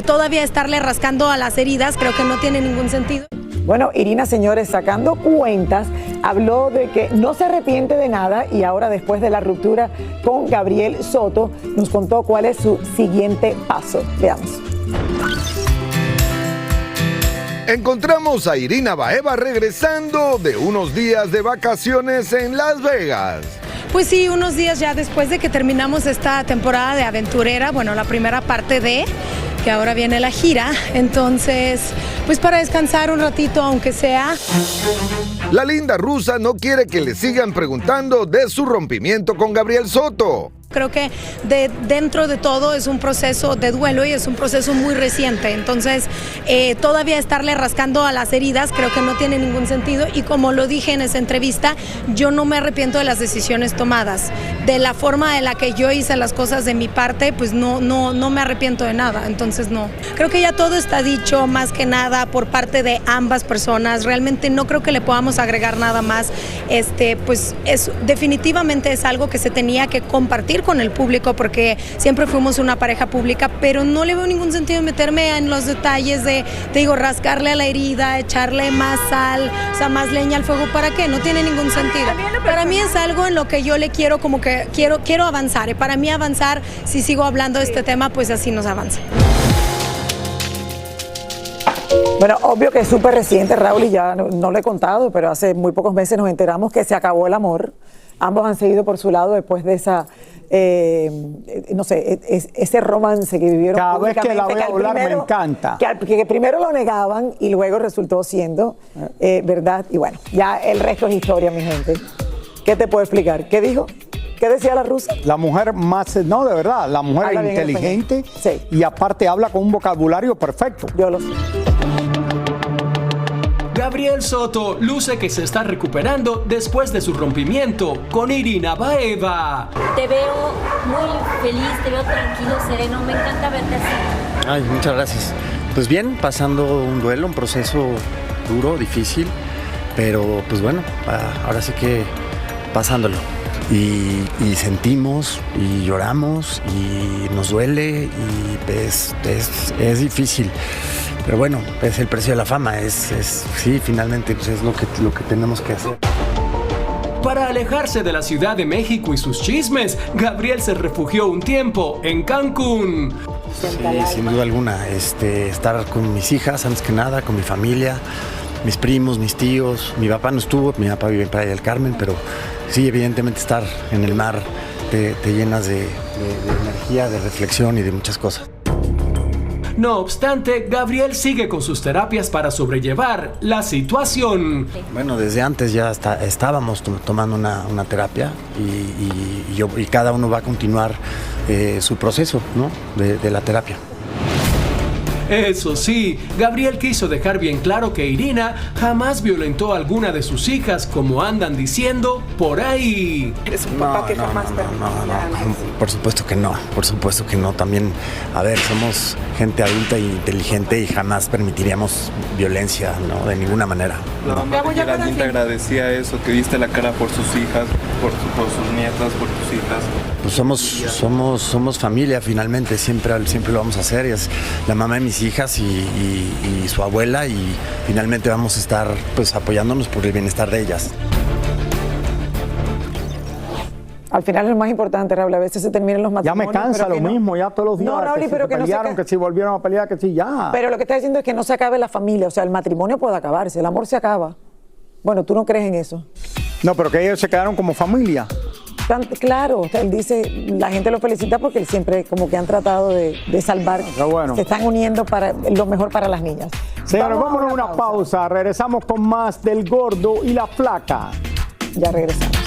todavía estarle rascando a las heridas, creo que no tiene ningún sentido. Bueno, Irina, señores, sacando cuentas, habló de que no se arrepiente de nada y ahora, después de la ruptura con Gabriel Soto, nos contó cuál es su siguiente paso. Veamos. Encontramos a Irina Baeva regresando de unos días de vacaciones en Las Vegas. Pues sí, unos días ya después de que terminamos esta temporada de aventurera, bueno, la primera parte de, que ahora viene la gira, entonces, pues para descansar un ratito, aunque sea. La linda rusa no quiere que le sigan preguntando de su rompimiento con Gabriel Soto. Creo que dentro de todo es un proceso de duelo y es un proceso muy reciente, entonces todavía estarle rascando a las heridas creo que no tiene ningún sentido y como lo dije en esa entrevista, yo no me arrepiento de las decisiones tomadas, de la forma en la que yo hice las cosas de mi parte, pues no me arrepiento de nada, entonces no. Creo que ya todo está dicho más que nada por parte de ambas personas, realmente no creo que le podamos agregar nada más, pues definitivamente es algo que se tenía que compartir con el público porque siempre fuimos una pareja pública, pero no le veo ningún sentido meterme en los detalles de, te digo, rascarle a la herida, echarle más sal, o sea, más leña al fuego, ¿para qué? No tiene ningún sentido. Para mí es algo en lo que yo le quiero, como que quiero avanzar, y para mí avanzar, si sigo hablando de este tema, pues así nos avanza. Bueno, obvio que es súper reciente, Raúl, y ya no lo he contado, pero hace muy pocos meses nos enteramos que se acabó el amor. Ambos han seguido por su lado después de esa, no sé, ese romance que vivieron. Cada vez que la veo hablar me encanta. Que primero lo negaban y luego resultó siendo verdad. Y bueno, ya el resto es historia, mi gente. ¿Qué te puedo explicar? ¿Qué dijo? ¿Qué decía la rusa? La mujer más, no, de verdad, la mujer Habla inteligente, sí, y aparte habla con un vocabulario perfecto. Yo lo sé. Gabriel Soto luce que se está recuperando después de su rompimiento con Irina Baeva. Te veo muy feliz, te veo tranquilo, sereno, me encanta verte así. Ay, muchas gracias. Pues bien, pasando un duelo, un proceso duro, difícil, pero pues bueno, ahora sí que pasándolo. Y sentimos, y lloramos, y nos duele, y es difícil. Pero bueno, es el precio de la fama, sí, finalmente pues es lo que tenemos que hacer. Para alejarse de la Ciudad de México y sus chismes, Gabriel se refugió un tiempo en Cancún. Sí, sin duda alguna, estar con mis hijas, antes que nada, con mi familia, mis primos, mis tíos. Mi papá no estuvo, mi papá vive en Playa del Carmen, pero sí, evidentemente estar en el mar te llenas de energía, de reflexión y de muchas cosas. No obstante, Gabriel sigue con sus terapias para sobrellevar la situación. Bueno, desde antes ya estábamos tomando una terapia y cada uno va a continuar su proceso, ¿no? de la terapia. Eso sí, Gabriel quiso dejar bien claro que Irina jamás violentó a alguna de sus hijas, como andan diciendo por ahí. Es un papá que jamás por supuesto que no. También, a ver, somos gente adulta e inteligente y jamás permitiríamos violencia, ¿no? De ninguna manera. La mamá de Geraldine te agradecía eso, que diste la cara por sus hijas, por sus nietas, por tus hijas. Pues somos familia finalmente, siempre lo vamos a hacer. Es la mamá de mis hijas y su abuela, y finalmente vamos a estar pues apoyándonos por el bienestar de ellas. Al final es lo más importante, Raúl, a veces se terminan los matrimonios. Ya me cansa lo mismo, ya todos los días. No, Raúl, pero que pelearon, que si volvieron a pelear, que si ya. Pero lo que está diciendo es que no se acabe la familia, o sea, el matrimonio puede acabarse, el amor se acaba. Bueno, ¿tú no crees en eso? No, pero que ellos se quedaron como familia. Claro, o sea, él dice, la gente lo felicita porque él siempre como que han tratado de salvar, bueno. Se están uniendo para lo mejor para las niñas. Señores, vamos a una pausa, regresamos con más del Gordo y la Flaca. Ya regresamos.